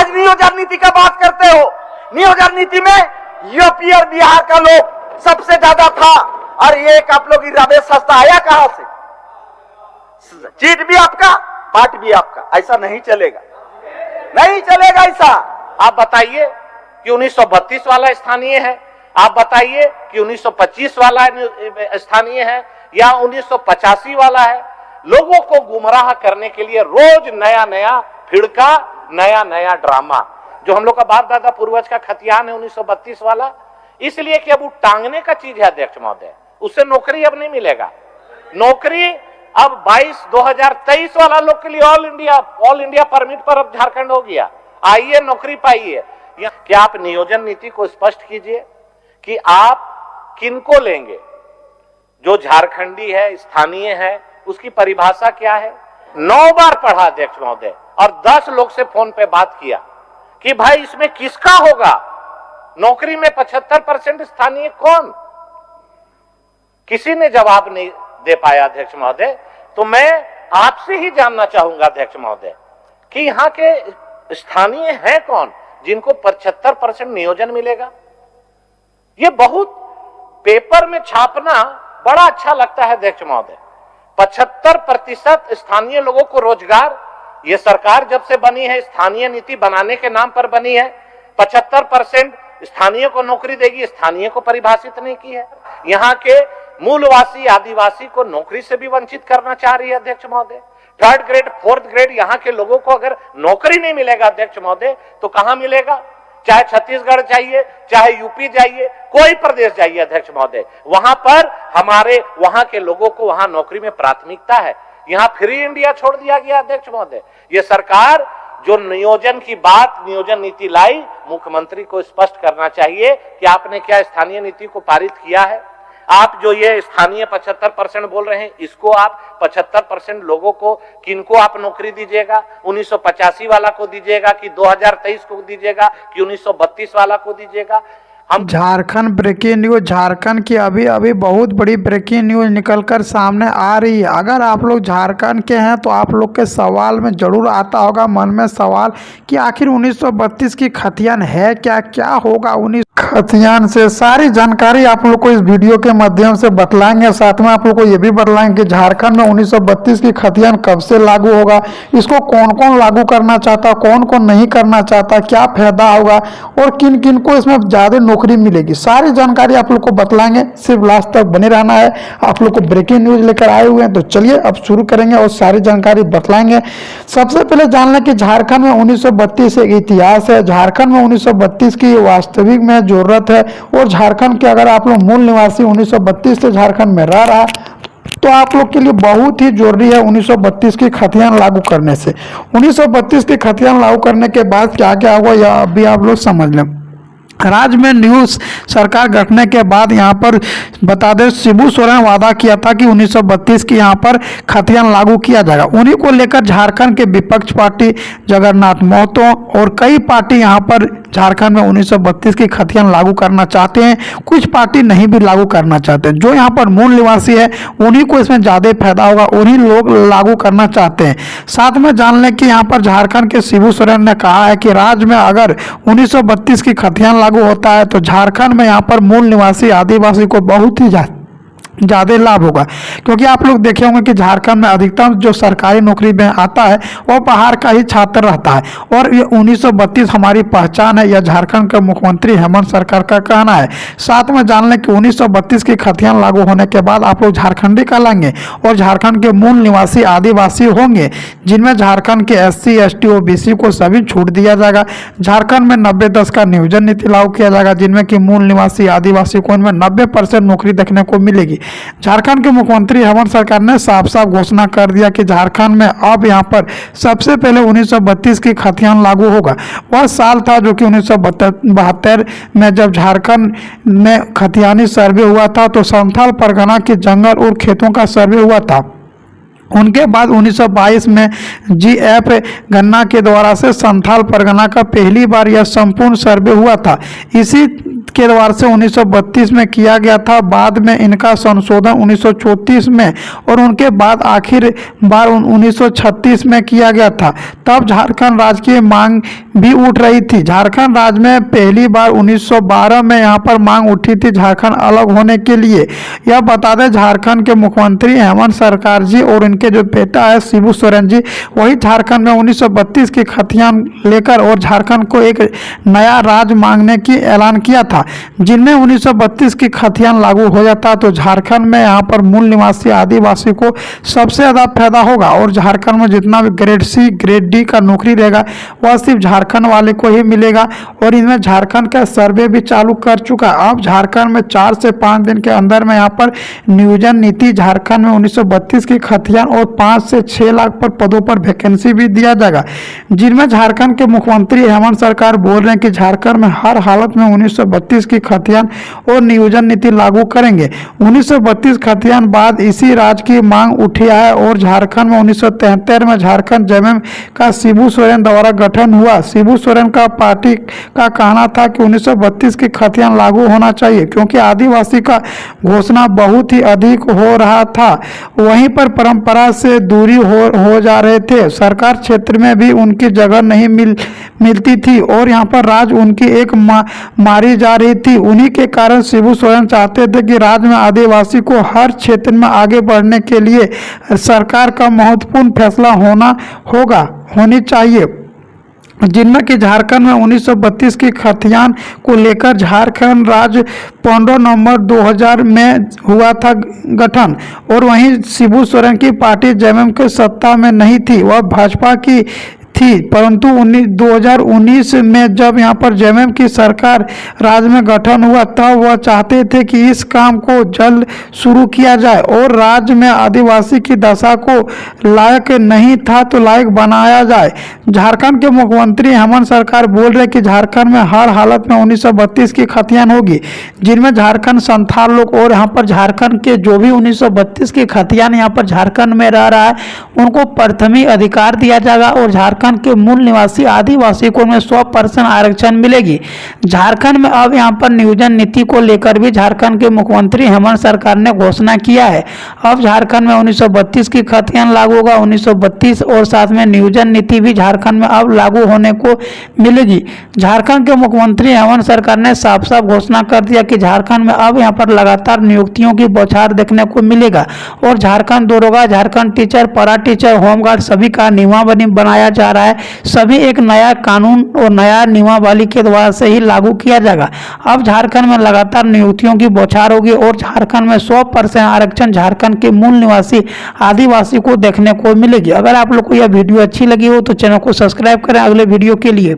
आज नियोजन नीति का बात करते हो। नियोजन नीति में यूपी और बिहार का लोग सबसे ज्यादा था, और ये आप लोग रमेश सस्ता आया कहां से? चीट भी आपका, पार्ट भी आपका। ऐसा नहीं चलेगा, नहीं चलेगा ऐसा। आप बताइए कि 1932 वाला स्थानीय है, आप बताइए कि 1925 वाला स्थानीय है या 1985 वाला है। लोगों को गुमराह करने के लिए रोज नया नया फिड़का, नया नया ड्रामा, जो हम लोग का बाप दादा पूर्वज का खतियान है 1932 वाला, इसलिए कि अब वो टांगने का चीज है अध्यक्ष महोदय, उससे नौकरी अब नहीं मिलेगा। नौकरी अब 2023 वाला लोग के लिए ऑल इंडिया परमिट पर अब झारखंड हो गया। आइए नौकरी पाइए। क्या आप नियोजन नीति को स्पष्ट कीजिए कि आप किनको लेंगे। जो झारखंडी है, स्थानीय है, उसकी परिभाषा क्या है? 9 बार पढ़ा अध्यक्ष महोदय और 10 लोग से फोन पे बात किया कि भाई इसमें किसका होगा नौकरी में 75% स्थानीय कौन? किसी ने जवाब नहीं दे पाया अध्यक्ष महोदय। तो मैं आपसे ही जानना चाहूंगा अध्यक्ष महोदय कि यहाँ के स्थानीय हैं कौन जिनको 75% नियोजन मिलेगा। ये बहुत पेपर में छापना बड़ा अच्छा लगता है अध्यक्ष महोदय। 75% स्थानीय लोगों को रोजगार, ये सरकार जब से बनी है स्थानीय नीति बनाने के नाम पर बनी है। 75% स्थानीय को नौकरी देगी, स्थानीय को परिभाषित नहीं की है। यहाँ के मूलवासी आदिवासी को नौकरी से भी वंचित करना चाह रही है अध्यक्ष महोदय। 3rd ग्रेड 4th ग्रेड यहाँ के लोगों को अगर नौकरी नहीं मिलेगा अध्यक्ष महोदय तो कहां मिलेगा? चाहे छत्तीसगढ़ जाइए, चाहे यूपी जाइए, कोई प्रदेश जाइए अध्यक्ष महोदय, वहां पर हमारे वहां के लोगों को वहां नौकरी में प्राथमिकता है। यहाँ फ्री इंडिया छोड़ दिया गया अध्यक्ष महोदय। ये सरकार जो नियोजन की बात, नियोजन नीति लाई, मुख्यमंत्री को स्पष्ट करना चाहिए कि आपने क्या स्थानीय नीति को पारित किया है। आप जो ये स्थानीय 75% बोल रहे हैं, इसको आप 75% लोगों को किनको आप नौकरी दीजिएगा? 1985 वाला को दीजिएगा कि 2023 को दीजिएगा कि 1932 वाला को दीजिएगा? हम झारखंड ब्रेकिंग न्यूज, झारखंड की अभी अभी बहुत बड़ी ब्रेकिंग न्यूज निकलकर सामने आ रही है। अगर आप लोग झारखंड के हैं तो आप लोग के सवाल में जरूर आता होगा मन में सवाल कि आखिर 1932 की खतियान है क्या, क्या होगा 19 खतियान से। सारी जानकारी आप लोग को इस वीडियो के माध्यम से बतलाएंगे। साथ में आप लोग को ये भी बतलाएंगे कि झारखंड में 1932 की खतियान कब से लागू होगा, इसको कौन कौन लागू करना चाहता, कौन कौन नहीं करना चाहता, क्या फायदा होगा और किन किन को इसमें ज़्यादा नौकरी मिलेगी। सारी जानकारी आप लोग को बतलाएंगे, सिर्फ लास्ट तक बने रहना है। आप लोग को ब्रेकिंग न्यूज लेकर आए हुए हैं, तो चलिए अब शुरू करेंगे और सारी जानकारी बतलाएंगे। सबसे पहले जान लें कि झारखंड में 1932 एक इतिहास है। झारखंड में 1932 की वास्तविक में जरूरत है, और झारखंड के अगर आप लोग मूल निवासी 1932 से झारखंड में रह रहा तो आप लोग के लिए बहुत ही जरूरी है 1932 की खतियान लागू करने से। 1932 की खतियान लागू करने के बाद क्या क्या होगा यह अभी आप लोग समझ लें। राज्य में न्यूज सरकार गठने के बाद यहाँ पर बता दें, शिबू सोरेन ने वादा किया था कि 1932 की यहाँ पर खतियान लागू किया जाएगा। उन्हीं को लेकर झारखंड के विपक्ष पार्टी जगन्नाथ महतो और कई पार्टी यहाँ पर झारखंड में 1932 की खतियान लागू करना चाहते हैं। कुछ पार्टी नहीं भी लागू करना चाहते हैं। जो यहाँ पर मूल निवासी है उन्हीं को इसमें ज़्यादा फायदा होगा, उन्हीं लोग लागू करना चाहते हैं। साथ में जान लें कि यहाँ पर झारखंड के शिबू सोरेन ने कहा है कि राज्य में अगर 1932 की खतियान लागू होता है तो झारखंड में यहाँ पर मूल निवासी आदिवासी को बहुत ही ज़्यादा लाभ होगा, क्योंकि आप लोग देखे होंगे कि झारखंड में अधिकतम जो सरकारी नौकरी में आता है वो बाहर का ही छात्र रहता है, और ये 1932 हमारी पहचान है, यह झारखंड के मुख्यमंत्री हेमंत सरकार का कहना है। साथ में जान लें कि 1932 की खतियान लागू होने के बाद आप लोग झारखंडी कहलाएंगे और झारखंड के मूल निवासी आदिवासी होंगे, जिनमें झारखंड के SC ST OBC को सभी छूट दिया जाएगा। झारखंड में 90-10 का नियोजन नीति लागू किया जाएगा, जिनमें कि मूल निवासी आदिवासी को इनमें 90% नौकरी देखने को मिलेगी। झारखंड के मुख्यमंत्री हेमंत सरकार ने साफ साफ घोषणा कर दिया कि झारखंड में अब यहाँ पर सबसे पहले 1932 की खतियान लागू होगा। वह साल था जो कि 1972 में जब झारखंड में खतियानी सर्वे हुआ था तो संथाल परगना के जंगल और खेतों का सर्वे हुआ था। उनके बाद 1922 में GF गन्ना के द्वारा से संथाल परगना का पहली बार यह संपूर्ण सर्वे हुआ था। इसी के द्वारा से 1932 में किया गया था। बाद में इनका संशोधन 1934 में और उनके बाद आखिर बार 1936 में किया गया था। तब झारखंड राज्य की मांग भी उठ रही थी। झारखंड राज्य में पहली बार 1912 में यहाँ पर मांग उठी थी झारखंड अलग होने के लिए। यह बता दें झारखंड के मुख्यमंत्री हेमंत सरकार जी और इनके जो बेटा है शिबू सोरेन जी, वही झारखंड में 1932 की खतियान लेकर और झारखंड को एक नया राज्य मांगने की ऐलान किया था। जिनमें 1932 की खतियान लागू हो जाता तो झारखंड में यहाँ पर मूल निवासी आदिवासी को सबसे ज़्यादा फायदा होगा और झारखंड में जितना भी ग्रेड सी ग्रेड डी का नौकरी रहेगा वह सिर्फ झारखंड वाले को ही मिलेगा। और इनमें झारखंड का सर्वे भी चालू कर चुका है। अब झारखंड में 4 से 5 दिन के अंदर में यहाँ पर नियोजन नीति झारखंड में 1932 की खतियान और 5 से 6 लाख पर पदों पर वैकेंसी भी दिया जाएगा। जिनमें झारखंड के मुख्यमंत्री हेमंत सरकार बोल रहे हैं कि झारखंड में हर हालत में 1932 की खतियान और नियोजन नीति लागू करेंगे। 1932 खतियान बाद इसी राज्य की मांग उठी है और झारखंड में 1973 में झारखंड जेएमएम का शिबू सोरेन द्वारा गठन हुआ। शिबू सोरेन का पार्टी का कहना था कि 1932 की खतियान लागू होना चाहिए क्योंकि आदिवासी का घोषणा बहुत ही अधिक हो रहा था। वहीं पर परंपरा से दूरी हो जा रहे थे। सरकार क्षेत्र में भी उनकी जगह नहीं मिलती थी और यहाँ पर राज्य उनकी एक मारी जा रही थी। उन्हीं के कारण शिबू सोरेन चाहते थे कि राज्य में आदिवासी को हर क्षेत्र में आगे बढ़ने के लिए सरकार का महत्वपूर्ण फैसला होनी चाहिए। जिनमें कि झारखंड में 1932 की खतियान को लेकर झारखंड राज्य 15 नवंबर 2000 में हुआ था गठन। और वहीं शिबू सोरेन की पार्टी जेएमएम के सत्ता में नहीं थी, वह भाजपा की थी। परंतु 2019 में जब यहाँ पर जेएमएम की सरकार राज्य में गठन हुआ तब वह चाहते थे कि इस काम को जल्द शुरू किया जाए और राज्य में आदिवासी की दशा को लायक नहीं था तो लायक बनाया जाए। झारखंड के मुख्यमंत्री हेमंत सरकार बोल रहे कि झारखंड में हर हालत में 1932 की खतियान होगी। जिनमें झारखंड संथाल लोग और यहाँ पर झारखंड के जो भी 1932 की खतियान यहाँ पर झारखंड में रह रहा है उनको प्रथमी अधिकार दिया जाएगा और झारखंड के मूल निवासी आदिवासी को उनमें 100% आरक्षण मिलेगी। झारखंड में अब यहाँ पर नियोजन नीति को लेकर भी झारखंड के मुख्यमंत्री हेमंत सरकार ने घोषणा किया है। अब झारखंड में 1932 की खतियान लागू होगा 1932 और साथ में नियोजन नीति भी झारखंड में अब लागू होने को मिलेगी। झारखंड के मुख्यमंत्री हेमंत सरकार ने साफ साफ घोषणा कर दिया कि झारखंड में अब यहाँ पर लगातार नियुक्तियों की बौछार देखने को मिलेगा और झारखंड दरोगा, झारखंड टीचर, पारा टीचर, होमगार्ड सभी का नियमावली बनाया जा रहा है। सभी एक नया कानून और नया नियमावली के द्वारा से ही लागू किया जाएगा। अब झारखंड में लगातार नियुक्तियों की बौछार होगी और झारखंड में 100% आरक्षण झारखंड के मूल निवासी आदिवासी को देखने को मिलेगी। अगर आप लोग को यह वीडियो अच्छी लगी हो तो चैनल को सब्सक्राइब करें अगले वीडियो के लिए।